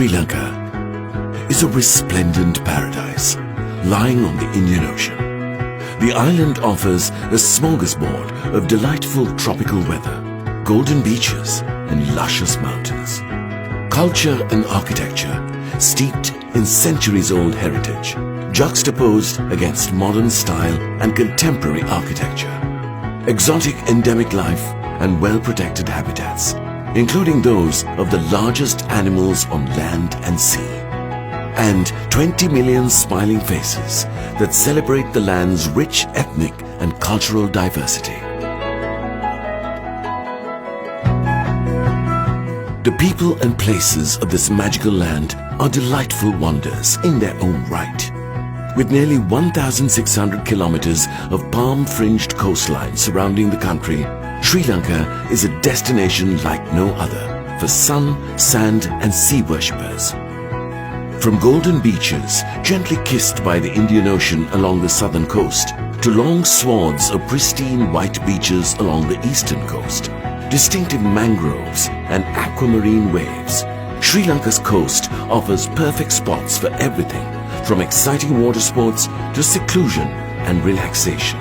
Sri Lanka is a resplendent paradise lying on the Indian Ocean. The island offers a smorgasbord of delightful tropical weather, golden beaches and luscious mountains. Culture and architecture steeped in centuries-old heritage, juxtaposed against modern style and contemporary architecture. Exotic endemic life and well-protected habitats, including those of the largest animals on land and sea. And 20 million smiling faces that celebrate the land's rich ethnic and cultural diversity. The people and places of this magical land are delightful wonders in their own right. With nearly 1,600 kilometers of palm-fringed coastline surrounding the country, Sri Lanka is a destination like no other for sun, sand and sea worshippers. From golden beaches gently kissed by the Indian Ocean along the southern coast to long swaths of pristine white beaches along the eastern coast, distinctive mangroves and aquamarine waves, Sri Lanka's coast offers perfect spots for everything from exciting water sports to seclusion and relaxation.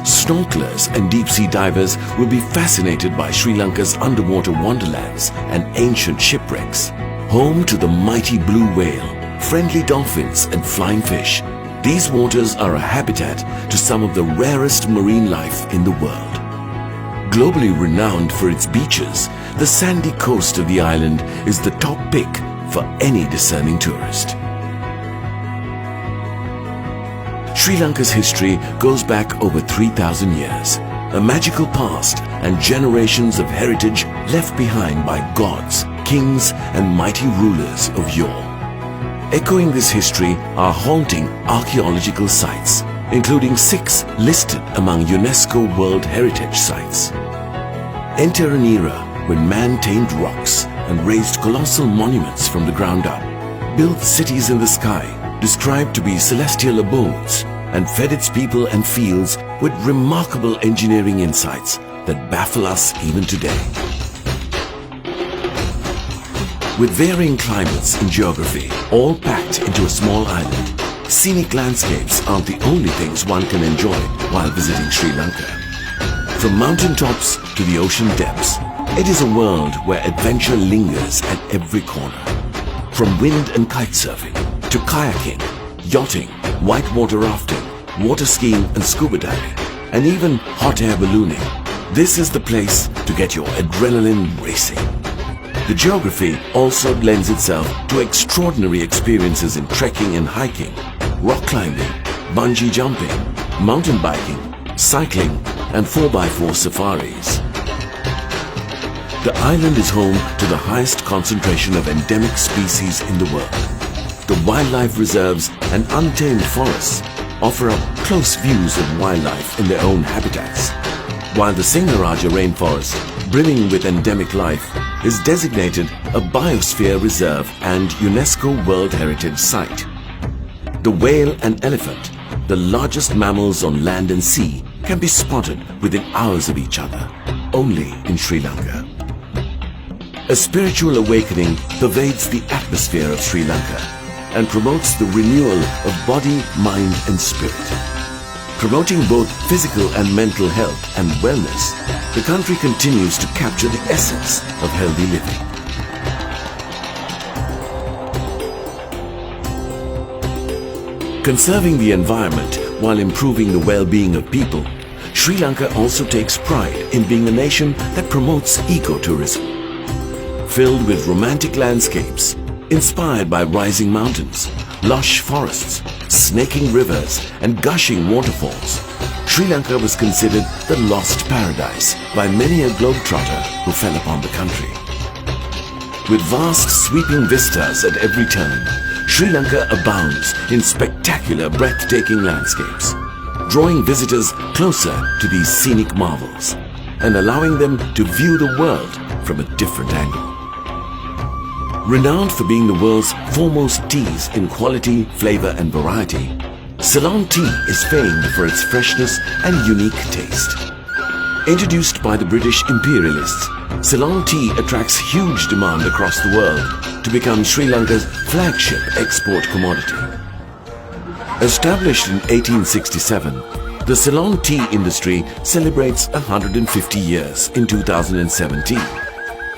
Snorkelers and deep-sea divers will be fascinated by Sri Lanka's underwater wonderlands and ancient shipwrecks. Home to the mighty blue whale, friendly dolphins and flying fish, these waters are a habitat to some of the rarest marine life in the world. Globally renowned for its beaches, the sandy coast of the island is the top pick for any discerning tourist. Sri Lanka's history goes back over 3,000 years, a magical past and generations of heritage left behind by gods, kings and mighty rulers of yore. Echoing this history are haunting archaeological sites, including 6 listed among UNESCO World Heritage Sites. Enter an era when man tamed rocks and raised colossal monuments from the ground up, built cities in the sky, described to be celestial abodes, and fed its people and fields with remarkable engineering insights that baffle us even today. With varying climates and geography, all packed into a small island, scenic landscapes aren't the only things one can enjoy while visiting Sri Lanka. From mountain tops to the ocean depths, it is a world where adventure lingers at every corner. From wind and kite surfing to kayaking, yachting, whitewater rafting, water skiing and scuba diving, and even hot air ballooning, this is the place to get your adrenaline racing. The geography also lends itself to extraordinary experiences in trekking and hiking, rock climbing, bungee jumping, mountain biking, cycling, and 4x4 safaris. The island is home to the highest concentration of endemic species in the world. The wildlife reserves and untamed forests offer up close views of wildlife in their own habitats, while the Singaraja rainforest, brimming with endemic life, is designated a biosphere reserve and UNESCO World Heritage Site. The whale and elephant, the largest mammals on land and sea, can be spotted within hours of each other, only in Sri Lanka. A spiritual awakening pervades the atmosphere of Sri Lanka and promotes the renewal of body, mind and spirit. Promoting both physical and mental health and wellness, the country continues to capture the essence of healthy living. Conserving the environment while improving the well-being of people, Sri Lanka also takes pride in being a nation that promotes ecotourism. Filled with romantic landscapes, inspired by rising mountains, lush forests, snaking rivers and gushing waterfalls, Sri Lanka was considered the lost paradise by many a globetrotter who fell upon the country. With vast sweeping vistas at every turn, Sri Lanka abounds in spectacular, breathtaking landscapes, drawing visitors closer to these scenic marvels and allowing them to view the world from a different angle. Renowned for being the world's foremost teas in quality, flavor and variety, Ceylon tea is famed for its freshness and unique taste. Introduced by the British imperialists, Ceylon tea attracts huge demand across the world to become Sri Lanka's flagship export commodity. Established in 1867, the Ceylon tea industry celebrates 150 years in 2017,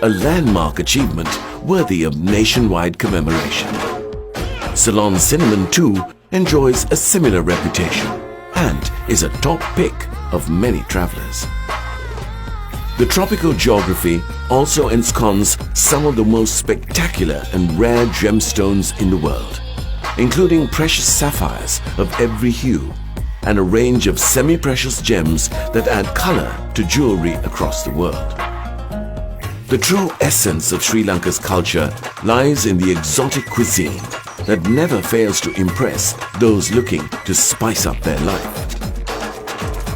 a landmark achievement worthy of nationwide commemoration. Ceylon cinnamon too enjoys a similar reputation and is a top pick of many travelers. The tropical geography also ensconced some of the most spectacular and rare gemstones in the world, including precious sapphires of every hue and a range of semi-precious gems that add color to jewelry across the world. The true essence of Sri Lanka's culture lies in the exotic cuisine that never fails to impress those looking to spice up their life.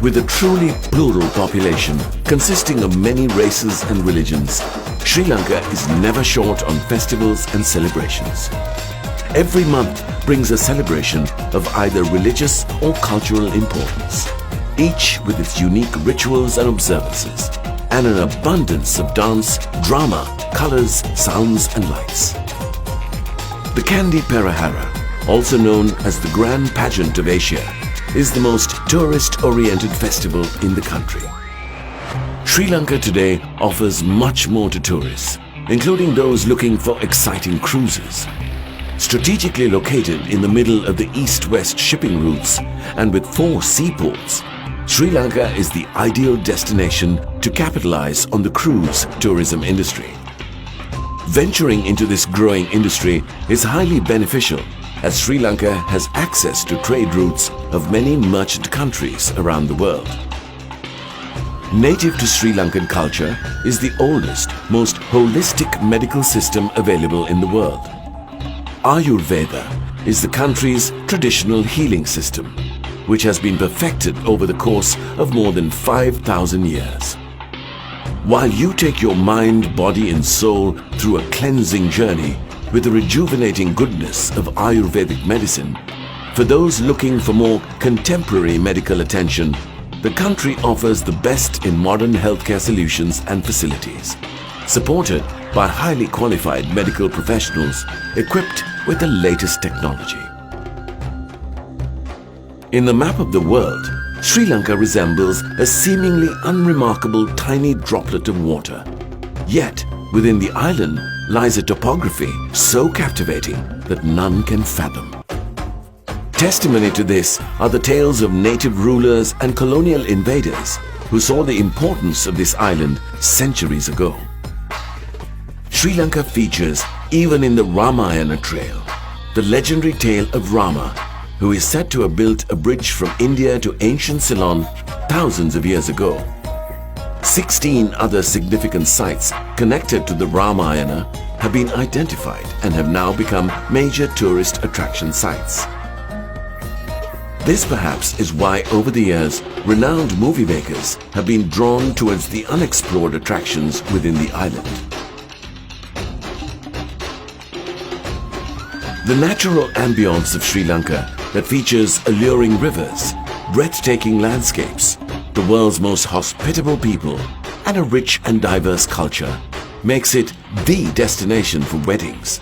With a truly plural population consisting of many races and religions, Sri Lanka is never short on festivals and celebrations. Every month brings a celebration of either religious or cultural importance, each with its unique rituals and observances, and an abundance of dance, drama, colors, sounds and lights. The Candi Perahara, also known as the Grand Pageant of Asia, is the most tourist-oriented festival in the country. Sri Lanka today offers much more to tourists, including those looking for exciting cruises. Strategically located in the middle of the east-west shipping routes and with 4 seaports, Sri Lanka is the ideal destination to capitalize on the cruise tourism industry. Venturing into this growing industry is highly beneficial as Sri Lanka has access to trade routes of many merchant countries around the world. Native to Sri Lankan culture is the oldest, most holistic medical system available in the world. Ayurveda is the country's traditional healing system, which has been perfected over the course of more than 5,000 years. While you take your mind, body and soul through a cleansing journey with the rejuvenating goodness of Ayurvedic medicine, for those looking for more contemporary medical attention, the country offers the best in modern healthcare solutions and facilities, supported by highly qualified medical professionals equipped with the latest technology. In the map of the world, Sri Lanka resembles a seemingly unremarkable tiny droplet of water. Yet, within the island lies a topography so captivating that none can fathom. Testimony to this are the tales of native rulers and colonial invaders who saw the importance of this island centuries ago. Sri Lanka features, even in the Ramayana trail, the legendary tale of Rama, who is said to have built a bridge from India to ancient Ceylon thousands of years ago. 16 other significant sites connected to the Ramayana have been identified and have now become major tourist attraction sites. This perhaps is why over the years, renowned movie makers have been drawn towards the unexplored attractions within the island. The natural ambience of Sri Lanka that features alluring rivers, breathtaking landscapes, the world's most hospitable people, and a rich and diverse culture makes it the destination for weddings.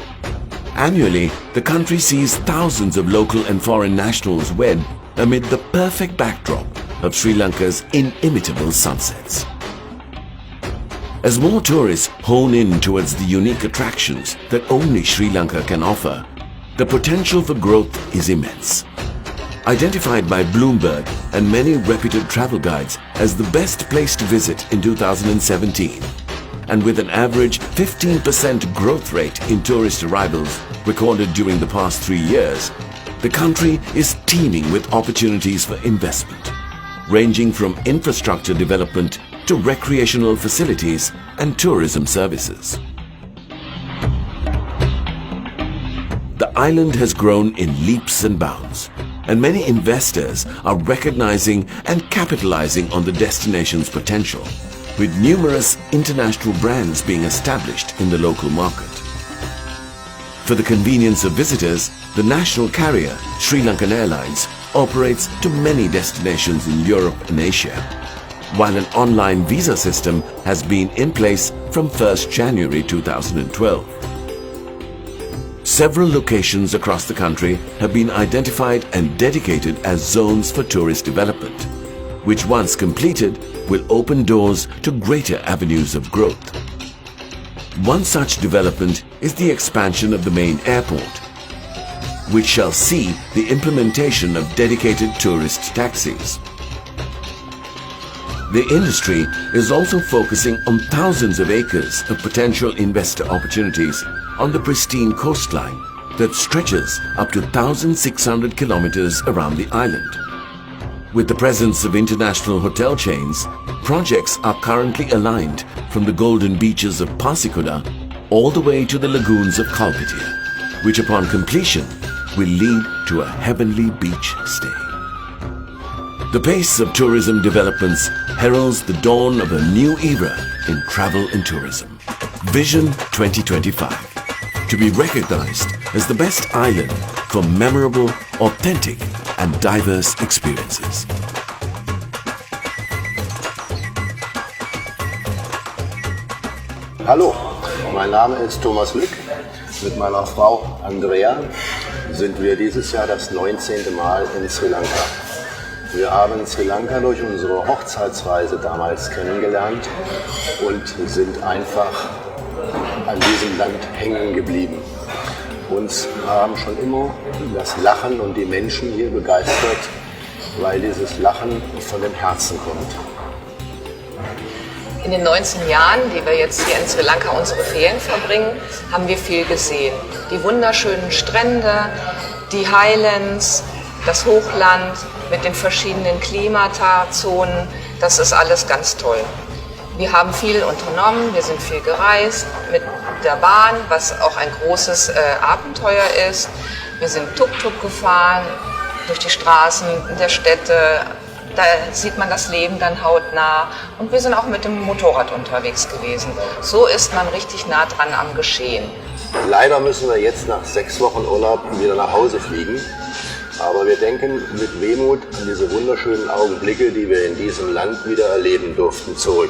Annually, the country sees thousands of local and foreign nationals wed amid the perfect backdrop of Sri Lanka's inimitable sunsets. As more tourists hone in towards the unique attractions that only Sri Lanka can offer, the potential for growth is immense. Identified by Bloomberg and many reputed travel guides as the best place to visit in 2017, and with an average 15% growth rate in tourist arrivals recorded during the past 3 years, the country is teeming with opportunities for investment, ranging from infrastructure development to recreational facilities and tourism services. The island has grown in leaps and bounds, and many investors are recognizing and capitalizing on the destination's potential, with numerous international brands being established in the local market. For the convenience of visitors, the national carrier, Sri Lankan Airlines, operates to many destinations in Europe and Asia. while an online visa system has been in place from 1st January 2012. Several locations across the country have been identified and dedicated as zones for tourist development, which once completed will open doors to greater avenues of growth. One such development is the expansion of the main airport, which shall see the implementation of dedicated tourist taxis. The industry is also focusing on thousands of acres of potential investor opportunities on the pristine coastline that stretches up to 1,600 kilometers around the island. With the presence of international hotel chains, projects are currently aligned from the golden beaches of Pasikuda all the way to the lagoons of Kalpitia, which upon completion will lead to a heavenly beach stay. The pace of tourism developments heralds the dawn of a new era in travel and tourism. Vision 2025, to be recognized as the best island for memorable, authentic and diverse experiences. Hallo, mein Name ist Thomas Lück. Mit meiner Frau Andrea sind wir dieses Jahr das 19. Mal in Sri Lanka. Wir haben Sri Lanka durch unsere Hochzeitsreise damals kennengelernt und sind einfach an diesem Land hängen geblieben. Uns haben schon immer das Lachen und die Menschen hier begeistert, weil dieses Lachen von dem Herzen kommt. In den 19 Jahren, die wir jetzt hier in Sri Lanka unsere Ferien verbringen, haben wir viel gesehen. Die wunderschönen Strände, die Highlands, das Hochland mit den verschiedenen Klimatazonen, das ist alles ganz toll. Wir haben viel unternommen, wir sind viel gereist mit der Bahn, was auch ein großes Abenteuer ist. Wir sind Tuk-Tuk gefahren durch die Straßen der Städte. Da sieht man das Leben dann hautnah und wir sind auch mit dem Motorrad unterwegs gewesen. So ist man richtig nah dran am Geschehen. Leider müssen wir jetzt nach 6 Wochen Urlaub wieder nach Hause fliegen. Aber wir denken mit Wehmut an diese wunderschönen Augenblicke, die wir in diesem Land wieder erleben durften, zurück.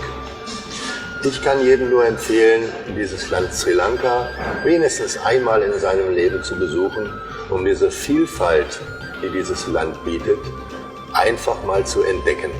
Ich kann jedem nur empfehlen, dieses Land Sri Lanka wenigstens einmal in seinem Leben zu besuchen, um diese Vielfalt, die dieses Land bietet, einfach mal zu entdecken.